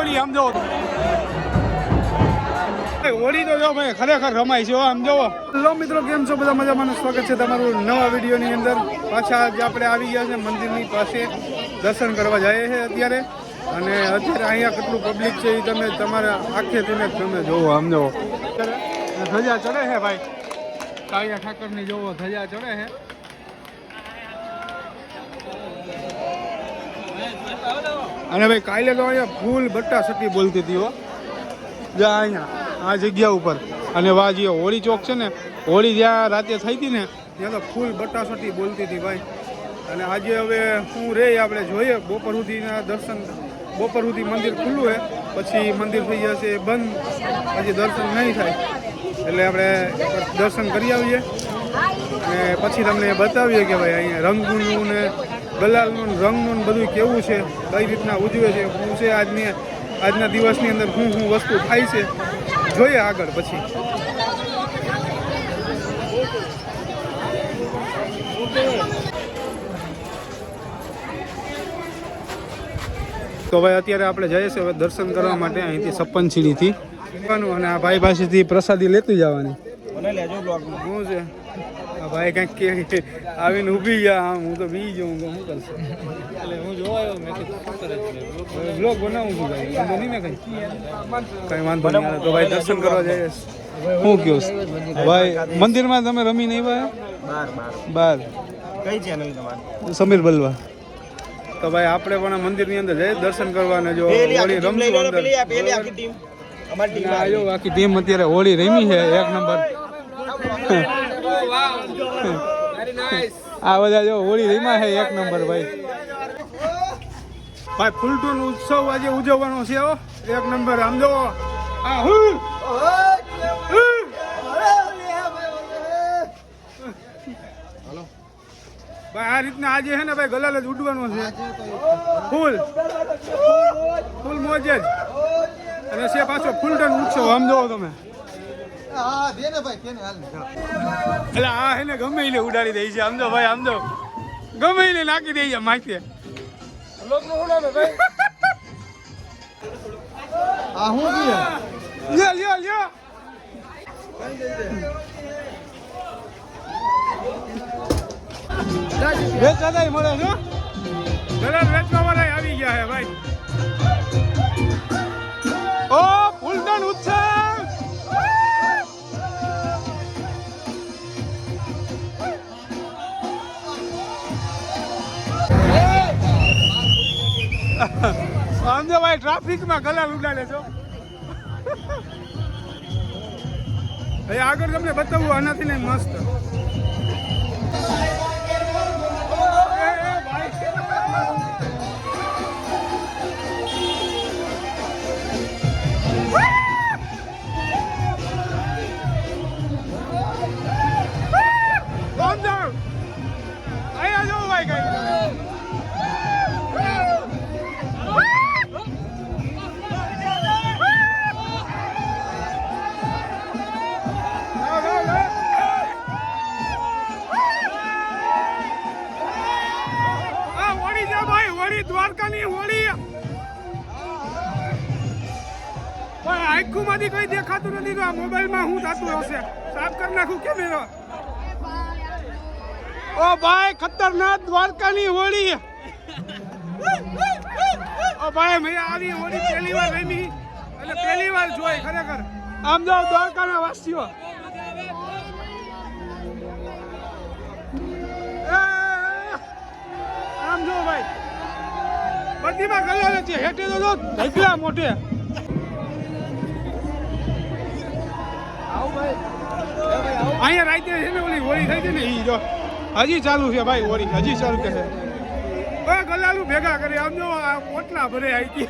હોળી આમ જો હોળી તો જો ભાઈ ખરેખર રમાય છે આમ જોવો. હેલો મિત્રો, કેમ છો બધા? મજામાં. સ્વાગત છે તમારું નવા વિડીયોની અંદર. પાછા આજે આપણે આવી ગયા છે મંદિરની પાસે, દર્શન કરવા જઈએ છીએ અત્યારે. અને અત્યારે અહીંયા કેટલું પબ્લિક છે એ તમે તમારા આંખે તમે જોવો આમ જોવો. ધજા ચડે છે ભાઈ, કાળિયા ઠાકરની જોવો ધજા ચડે છે. અને ભાઈ કાલે તો અહીંયા ફૂલ બટ્ટા સટી બોલતી હતી હો, જ્યાં અહીંયા આ જગ્યા ઉપર. અને વા જે હોળી ચોક છે ને, હોળી જ્યાં રાતે થઈ હતી ને ત્યાં તો ફૂલ બટ્ટા સટી બોલતી હતી ભાઈ. અને આજે હવે શું રે આપણે જોઈએ. બપોર સુધીના દર્શન, બપોર સુધી મંદિર ખુલ્લું છે, પછી મંદિર થઈ જશે બંધ, પછી દર્શન નહીં થાય. એટલે આપણે દર્શન કરી આવીએ અને પછી તમને બતાવીએ કે ભાઈ અહીંયા રંગનું ને ગલાલનું રંગનું બધું કેવું છે, કઈ રીતના ઉજવે છે, શું છે આજના દિવસની અંદર શું શું વસ્તુ થાય છે, જોઈએ આગળ પછી. તો ભાઈ અત્યારે આપણે જઈએ છીએ હવે દર્શન કરવા માટે અહીંથી 56 સીડીથી અને આ ભાઈ પાસેથી પ્રસાદી લેતી જવાની. શું છે આ ભાઈ કંઈક કે આવીને ઊભી ગયા, આમ હું તો બી જાઉં શું કરશે. એટલે હું જોવા આવ્યો, મેં બ્લોગ બનાવું છું ભાઈ, વાંધો નહીં ને કંઈ વાંધો નહીં. તો ભાઈ દર્શન કરવા જઈએ. શું કહો ભાઈ, મંદિરમાં તમે રમી નહીં ભાઈ? બાર. કઈ ચેનલ તમારી? સમીર બલવા. તો ભાઈ આપણે પણ મંદિરની અંદર જઈએ દર્શન કરવાને. જો હોળી રમશું અંદર, આખી ટીમ અત્યારે હોળી રમી છે 1 નંબર. આ બધા જો હોળી રમ્યા છે 1 નંબર ભાઈ. ભાઈ ફૂલટૂન ઉત્સવ આજે ઉજવવાનો છે 1 નંબર. આમ જો ભાઈ આ રીતના આજે છે ને ભાઈ ગલાલ જ ઉડવાનો છે ફૂલ ફૂલ મોજ જ. અને છે પાછો ફૂલટન ઉત્સવ. આમ જોવો તમે, એટલે આ હે ને ગમે એને ઉડાડી દે છે. આમ જો ભાઈ, આમ જો ગમે એને નાખી દે છે માથે. વેચાતા મળે છે, ગલાલ વેચવા વાળા આવી ગયા હે ભાઈ. ઓ ફૂલટન ઉત્સવ. સમજો ભાઈ, ટ્રાફિકમાં ગલાલ ઉડાડે છો. હવે આગળ તમને બતાવું આનાથી ને મસ્ત. અહીંયા જો ભાઈ કઈ દ્વારકાની હોળી આખું માંથી કઈ દેખાતું નથી. તો આ મોબાઈલમાં હું થતું હશે, સાફ કરી નાખું કેમેરો. ઓ ભાઈ ખતરનાક દ્વારકાની હોળી. ઓ ભાઈ મેં આવી હોળી પહેલી વાર રમી, એટલે પહેલી વાર જોઈ ખરેખર. આમ જાઓ દ્વારકાના વાસીઓ, આમ જો ભાઈ બધીમાં ગલાલ છે. હેઠે તો જો ઢગલા મોટે. અહીંયા રાતે છે ને ઓલી હોળી થઈ છે ને, એ જો હજી ચાલુ છે ભાઈ. હોળી હજી ચાલુ કે છે. ગલાલું ભેગા કરે. આમ જો આ પોટલા ભરે આવી.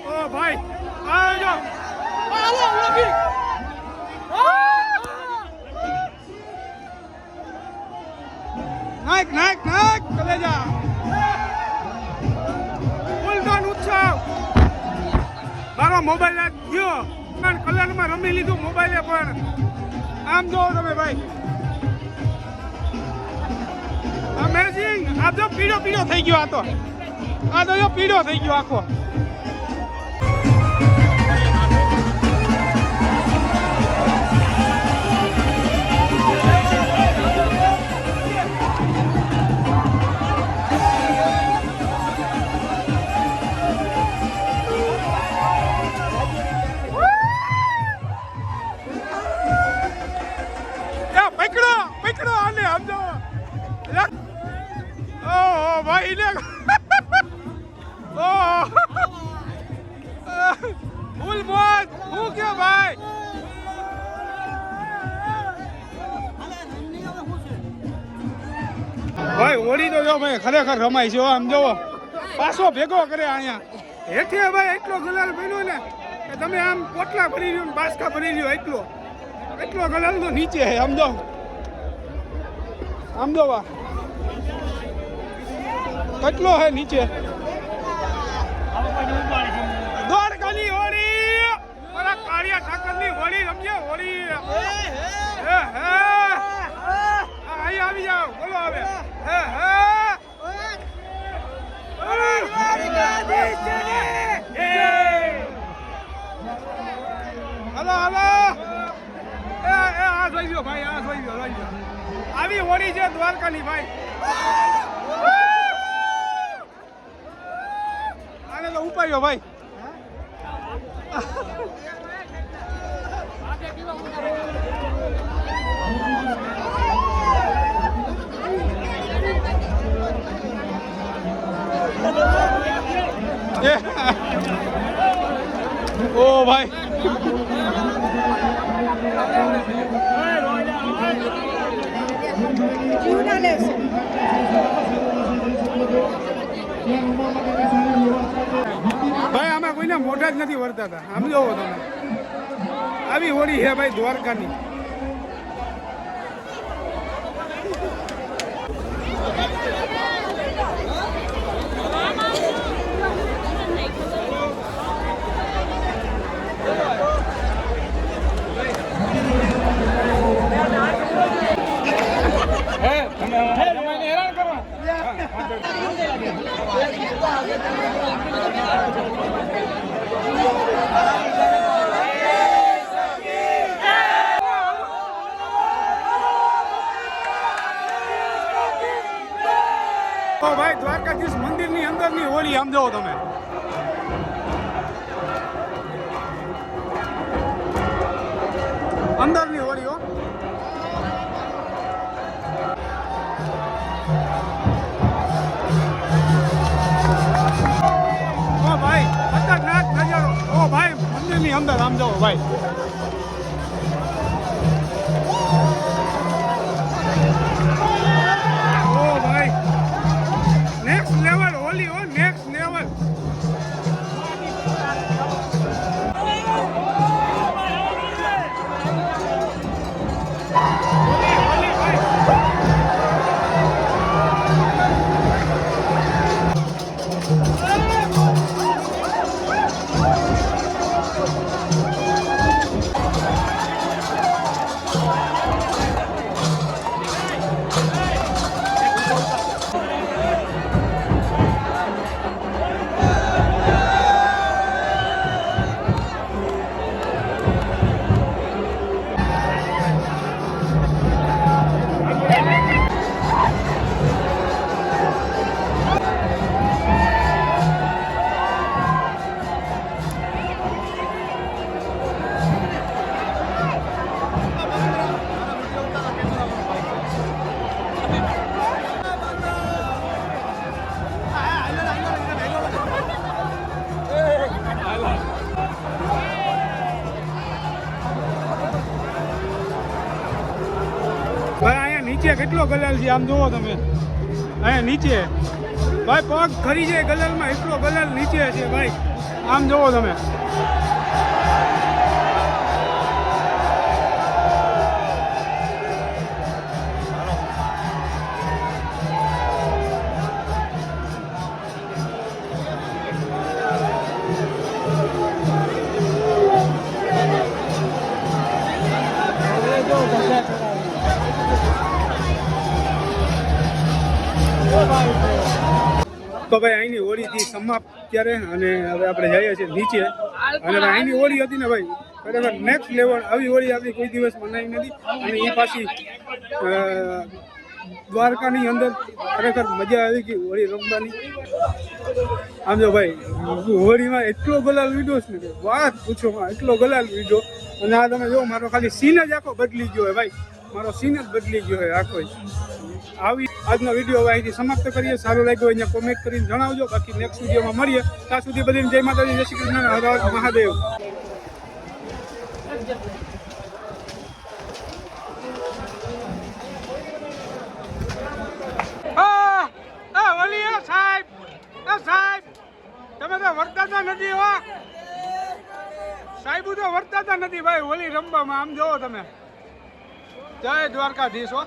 ઓ ભાઈ આ જો નાક નાક નાક કલેજા ફૂલટન ઉત્સવ. મારો મોબાઈલ ગયો પણ કલરમાં રમી લીધું મોબાઈલે પણ. આમ જો તમે ભાઈ અમેઝિંગ. આ તો પીળો પીળો થઈ ગયો. આ તો જો પીળો થઈ ગયો આખો. પકડો આને સમજો. ઓહો ભાઈ ને ફૂલ મોજ. હું કે ભાઈ હોળી તો જો ભાઈ ખરેખર રમાય છે. આમ જોવો પાછો ભેગો કરે અહીંયા હેઠે ભાઈ. એટલો ગુલાલ બન્યો ને કે તમે આમ પોટલા ભરી લ્યો ને બાસકા ભરી લ્યો. એટલો ગુલાલ તો નીચે છે. સમજો આમ જોવા કેટલો હે નીચે. દ્વારકાની હોળી, મારા કાળિયા ઠાકરની હોળી રમીએ. હોળી અહીં આવી જાઓ. બોલો હવે હલો હલો. આ જોઈ લો ભાઈ. આ જોઈ લો. આવી હોળી છે દ્વારકાની ભાઈ. આને તો ઉપાડ્યો ભાઈ. ઓ ભાઈ ભાઈ આમાં કોઈને મોઢા જ નથી વર્તાતા. આમ જોવો તમે આવી હોળી છે ભાઈ દ્વારકાની. ભાઈ દ્વારકાધીશ મંદિરની અંદરની હોળી આમ જોવો તમે. અંદરની હોળી હો. ઓ ભાઈ ખતરનાક નજારો. ઓ ભાઈ મંદિરની અંદર આમ જોવો ભાઈ. નીચે કેટલો ગલાલ છે આમ જોવો તમે. અહીંયા નીચે ભાઈ પગ ખરી જાય ગલાલમાં. એટલો ગલાલ નીચે છે ભાઈ. આમ જોવો તમે. તો ભાઈ અહીંની હોળીથી સમાપ્ત ત્યારે અને હવે આપણે જઈએ છીએ નીચે અને ભાઈ અહીંની હોળી હતી ને ભાઈ ખરેખર નેક્સ્ટ લેવલ. આવી હોળી આપણી કોઈ દિવસ મનાવી નથી અને એ પાછી દ્વારકાની અંદર ખરેખર મજા આવી ગઈ હોળી રમવાની. આમ જો ભાઈ હોળીમાં એટલો ગલાલ વીડો છે ને વાત પૂછોમાં, એટલો ગલાલ વીડો. અને આ તમે જો મારો ખાલી સીન જ આખો બદલી ગયો હોય ભાઈ, મારો સીન જ બદલી ગયો હોય આખો. આવી આજનો વિડીયો હવે અહીંથી સમાપ્ત કરીએ. સારું લાગ્યો અહીંયા કોમેન્ટ કરીને જણાવજો. બાકી નેક્સ્ટ વિડીયોમાં મળીએ. ત્યાં સુધી બધાને જય માતાજી, જય શ્રી કૃષ્ણ, હર હર મહાદેવ. સાહેબ સાહેબ તમે તો વર્તાતા નથી હો સાહેબ, તો વર્તાતા નથી ભાઈ હોળી રમવામાં. આમ જોવો તમે. જય દ્વારકાધીશ હો.